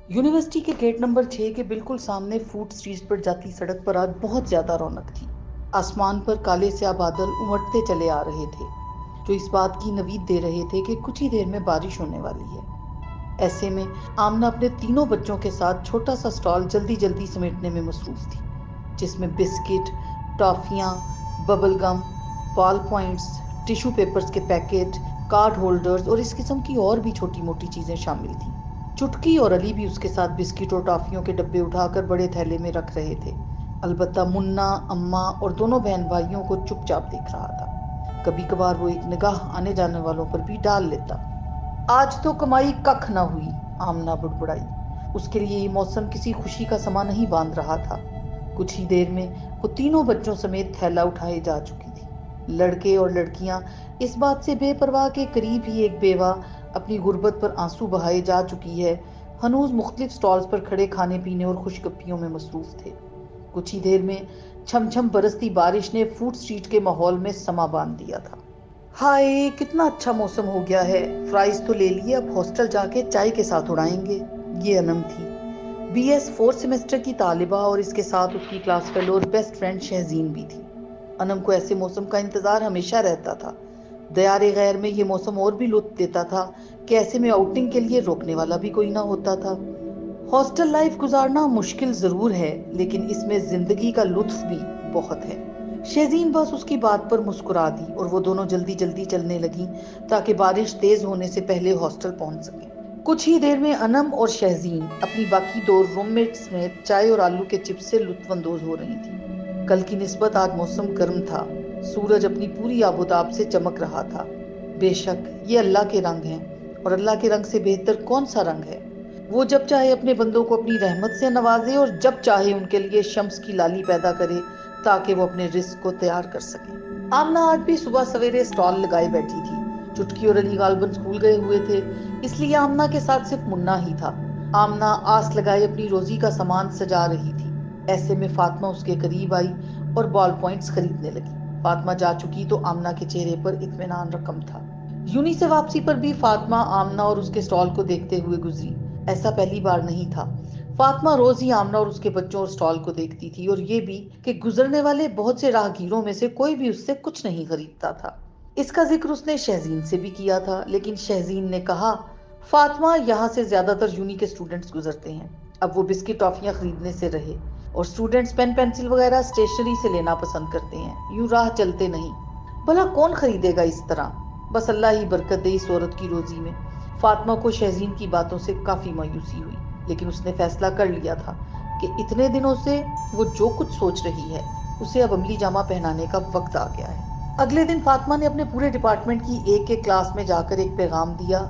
University के gate number 6 के बिल्कुल सामने फूड स्ट्रीट पर जाती सड़क पर आज बहुत ज्यादा रौनक थी। आसमान पर काले स्याह बादल उमड़ते चले आ रहे थे, जो इस बात की नवीद दे रहे थे कि कुछ ही देर में बारिश होने वाली है। ऐसे में आमना अपने तीनों बच्चों के साथ छोटा सा स्टॉल जल्दी जल्दी समेटने में मसरूफ थी, जिसमें बिस्किट, टॉफियाँ, bubble gum, ball points, tissue papers के पैकेट, कार्ड होल्डर्स और इस किस्म की और भी छोटी मोटी चीजें शामिल थीं। चुटकी और अली भी उसके साथ बिस्किट और टॉफियों के डब्बे उठाकर बड़े थैले में रख रहे थे। अलबत्ता मुन्ना, अम्मा और दोनों बहन भाइयों को चुपचाप देख रहा था। कभी कभार वो एक निगाह आने जाने वालों पर भी डाल लेता। आज तो कमाई कख न हुई, आमना बुड़बुड़ाई। उसके लिए ये मौसम किसी खुशी का समा नहीं बांध रहा था। कुछ ही देर में वो तीनों बच्चों समेत थैला उठाए जा चुकी थी। लड़के और लड़कियां इस बात से बेपरवाह के करीब ही एक बेवा अपनी गुर्बत पर आंसू बहाए जा चुकी है, हनूज मुख्तलिफ स्टॉल्स पर खड़े खाने पीने और खुशगपियों में मसरूफ थे। कुछ ही देर में छम छम बरसती बारिश ने फूड स्ट्रीट के माहौल में समा बांध दिया था। हाय, कितना अच्छा मौसम हो गया है। फ्राइज तो ले लिए, अब हॉस्टल जाके चाय के साथ उड़ाएंगे। ये अनम थी, बीएस फोर्थ सेमेस्टर की तालिबा, और इसके साथ उसकी क्लास फेलो और बेस्ट फ्रेंड शहजीन भी थी। अनम को ऐसे मौसम का इंतजार हमेशा रहता था। दयारे गैर में ये मौसम और भी लुत्फ देता था कि ऐसे में आउटिंग के लिए रोकने वाला भी कोई ना होता था। हॉस्टल लाइफ गुजारना मुश्किल जरूर है, लेकिन इसमें जिंदगी का लुत्फ भी बहुत है। शहजीन बस उसकी बात पर मुस्कुरा दी और वो दोनों जल्दी जल्दी चलने लगी ताकि बारिश तेज होने से पहले हॉस्टल पहुंच सके। कुछ ही देर में अनम और शहजीन अपनी बाकी दो रूममेट्स समेत चाय और आलू के चिप्स से लुत्फानंदोज हो रही थी। कल की निस्बत आज मौसम गर्म था। सूरज अपनी पूरी आबोताब से चमक रहा था। बेशक ये अल्लाह के रंग हैं, और अल्लाह के रंग से बेहतर कौन सा रंग है। वो जब चाहे अपने बंदों को अपनी रहमत से नवाजे और जब चाहे उनके लिए शम्स की लाली पैदा करे, ताकि वो अपने रिस्क को तैयार कर सके। आमना आज भी सुबह सवेरे स्टॉल लगाए बैठी थी। चुटकी और अली गालबन स्कूल गए हुए थे, इसलिए आमना के साथ सिर्फ मुन्ना ही था। आमना आस लगाए अपनी रोजी का सामान सजा रही थी। ऐसे में फातिमा उसके करीब आई और बॉल पॉइंट्स खरीदने लगी। फातिमा जा चुकी तो आमना के चेहरे पर इत्मीनान रकम था। यूनी से वापसी पर भी फातिमा आमना और उसके स्टॉल को देखते हुए गुजरी। ऐसा पहली बार नहीं था। फातिमा रोज ही आमना और उसके बच्चों और स्टॉल को देखती थी, और ये भी कि गुजरने वाले बहुत से राहगीरों में से कोई भी उससे कुछ नहीं खरीदता था। इसका जिक्र उसने शहजीन से भी किया था, लेकिन शहजीन ने कहा, फातिमा, यहाँ से ज्यादातर यूनी के स्टूडेंट्स गुजरते हैं। अब वो बिस्किट टॉफियां खरीदने से रहे, और स्टूडेंट्स पेन पेंसिल वगैरह स्टेशनरी से लेना पसंद करते हैं, यूं राह चलते नहीं। भला कौन खरीदेगा इस तरह। बस अल्लाह ही बरकत दे इस औरत की रोजी में। फातिमा को शहजीन की बातों से काफी मायूसी हुई, लेकिन उसने फैसला कर लिया था कि इतने दिनों से वो जो कुछ सोच रही है, उसे अब अमली जामा पहनाने का वक्त आ गया है। अगले दिन फातिमा ने अपने पूरे डिपार्टमेंट की एक एक क्लास में जाकर एक पैगाम दिया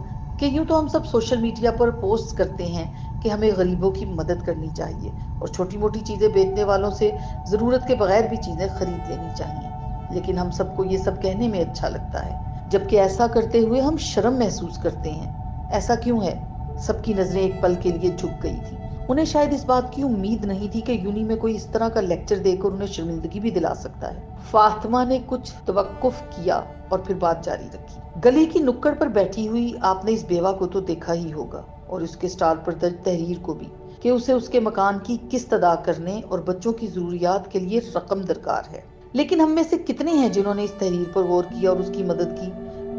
कि यूं तो हम सब सोशल मीडिया पर पोस्ट करते हैं कि हमें गरीबों की मदद करनी चाहिए और छोटी मोटी चीजें बेचने वालों से जरूरत के बगैर भी चीजें खरीद लेनी चाहिए, लेकिन हम सबको ये सब कहने में अच्छा लगता है, जबकि ऐसा करते हुए हम शर्म महसूस करते हैं। ऐसा क्यों है? सबकी नजरें एक पल के लिए झुक गई थी। उन्हें शायद इस बात की उम्मीद नहीं थी कि यूनी में कोई इस तरह का लेक्चर देकर उन्हें शर्मिंदगी भी दिला सकता है। फातिमा ने कुछ तवक्कुफ किया और फिर बात जारी रखी। गली की नुक्कड़ पर बैठी हुई आपने इस बेवा को तो देखा ही होगा, और उसके स्टार पर दर्ज तहरीर को भी, कि उसे उसके मकान की किस्त अदा करने और बच्चों की जरूरियात के लिए रकम दरकार है। लेकिन हम में से कितने हैं जिन्होंने इस तहरीर पर गौर किया और उसकी मदद की?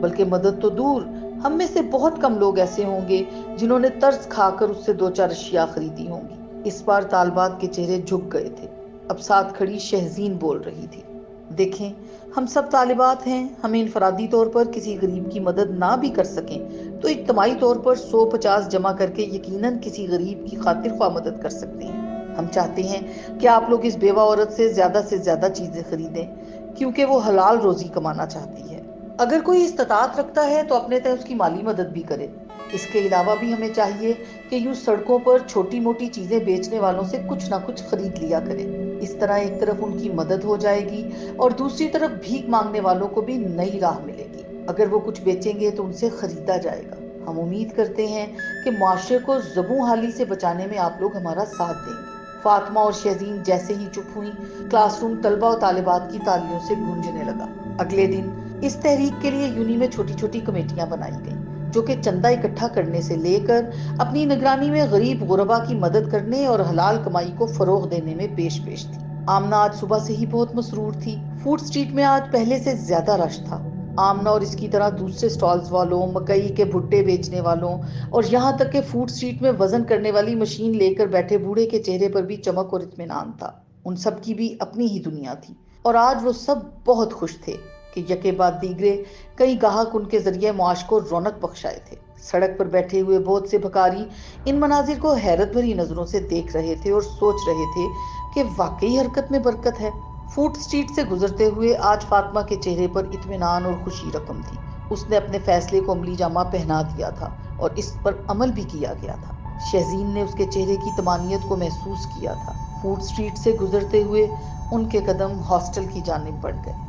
बल्कि मदद तो दूर, हम में से बहुत कम लोग ऐसे होंगे जिन्होंने तर्स खाकर उससे दो चार अशिया खरीदी होंगी। इस बार तालबात के चेहरे झुक गए थे। अब साथ खड़ी शहजीन बोल रही थी, देखें, हम सब तालिबात हैं। हमें इनफरादी तौर पर किसी गरीब की मदद ना भी कर सकें तो इज्तमाही तौर पर 150 जमा करके यकीनन किसी गरीब की खातिर ख्वाह मदद कर सकते हैं। हम चाहते हैं कि आप लोग इस बेवा औरत से ज्यादा चीजें खरीदें, क्योंकि वो हलाल रोजी कमाना चाहती है। अगर कोई इस्तात रखता है तो अपने तय उसकी माली मदद भी करे। इसके अलावा भी हमें चाहिए कि यूं सड़कों पर छोटी मोटी चीजें बेचने वालों से कुछ ना कुछ खरीद लिया करें। इस तरह एक तरफ उनकी मदद हो जाएगी और दूसरी तरफ भीख मांगने वालों को भी नई राह मिलेगी। अगर वो कुछ बेचेंगे तो उनसे खरीदा जाएगा। हम उम्मीद करते हैं कि माशरे को ज़बू हाली से बचाने में आप लोग हमारा साथ देंगे। फातिमा और शहजीन जैसे ही चुप हुई, क्लासरूम तलबा और तालिबात की तालियों से गूंजने लगा। अगले दिन इस तहरीक के लिए यूनी में छोटी छोटी कमेटियां बनाई गईं, جو کہ چندہ اکٹھا کرنے سے لے کر اپنی نگرانی میں غریب غربا کی مدد کرنے اور حلال کمائی کو فروغ دینے میں پیش پیش تھی۔ آمنہ آج صبح سے ہی بہت مسرور تھی۔ فوڈ سٹریٹ میں آج پہلے سے زیادہ رش تھا۔ آمنہ اور اس کی طرح دوسرے سٹالز والوں، مکئی کے بھٹے بیچنے والوں اور یہاں تک کہ فوڈ سٹریٹ میں وزن کرنے والی مشین لے کر بیٹھے بوڑھے کے چہرے پر بھی چمک اور اطمینان تھا۔ ان سب کی بھی اپنی ہی دنیا تھی اور آج وہ سب بہت خوش تھے کہ یکے بعد دیگرے کئی گاہک ان کے ذریعے معاش کو رونق بخشائے تھے۔ سڑک پر بیٹھے ہوئے بہت سے بھکاری ان مناظر کو حیرت بھری نظروں سے دیکھ رہے تھے اور سوچ رہے تھے کہ واقعی حرکت میں برکت ہے۔ فوڈ سٹریٹ سے گزرتے ہوئے آج فاطمہ کے چہرے پر اطمینان اور خوشی رقم تھی۔ اس نے اپنے فیصلے کو عملی جامہ پہنا دیا تھا اور اس پر عمل بھی کیا گیا تھا۔ شہزین نے اس کے چہرے کی طمانینت کو محسوس کیا تھا۔ فوڈ سٹریٹ سے گزرتے ہوئے ان کے قدم ہاسٹل کی جانب بڑھ گئے۔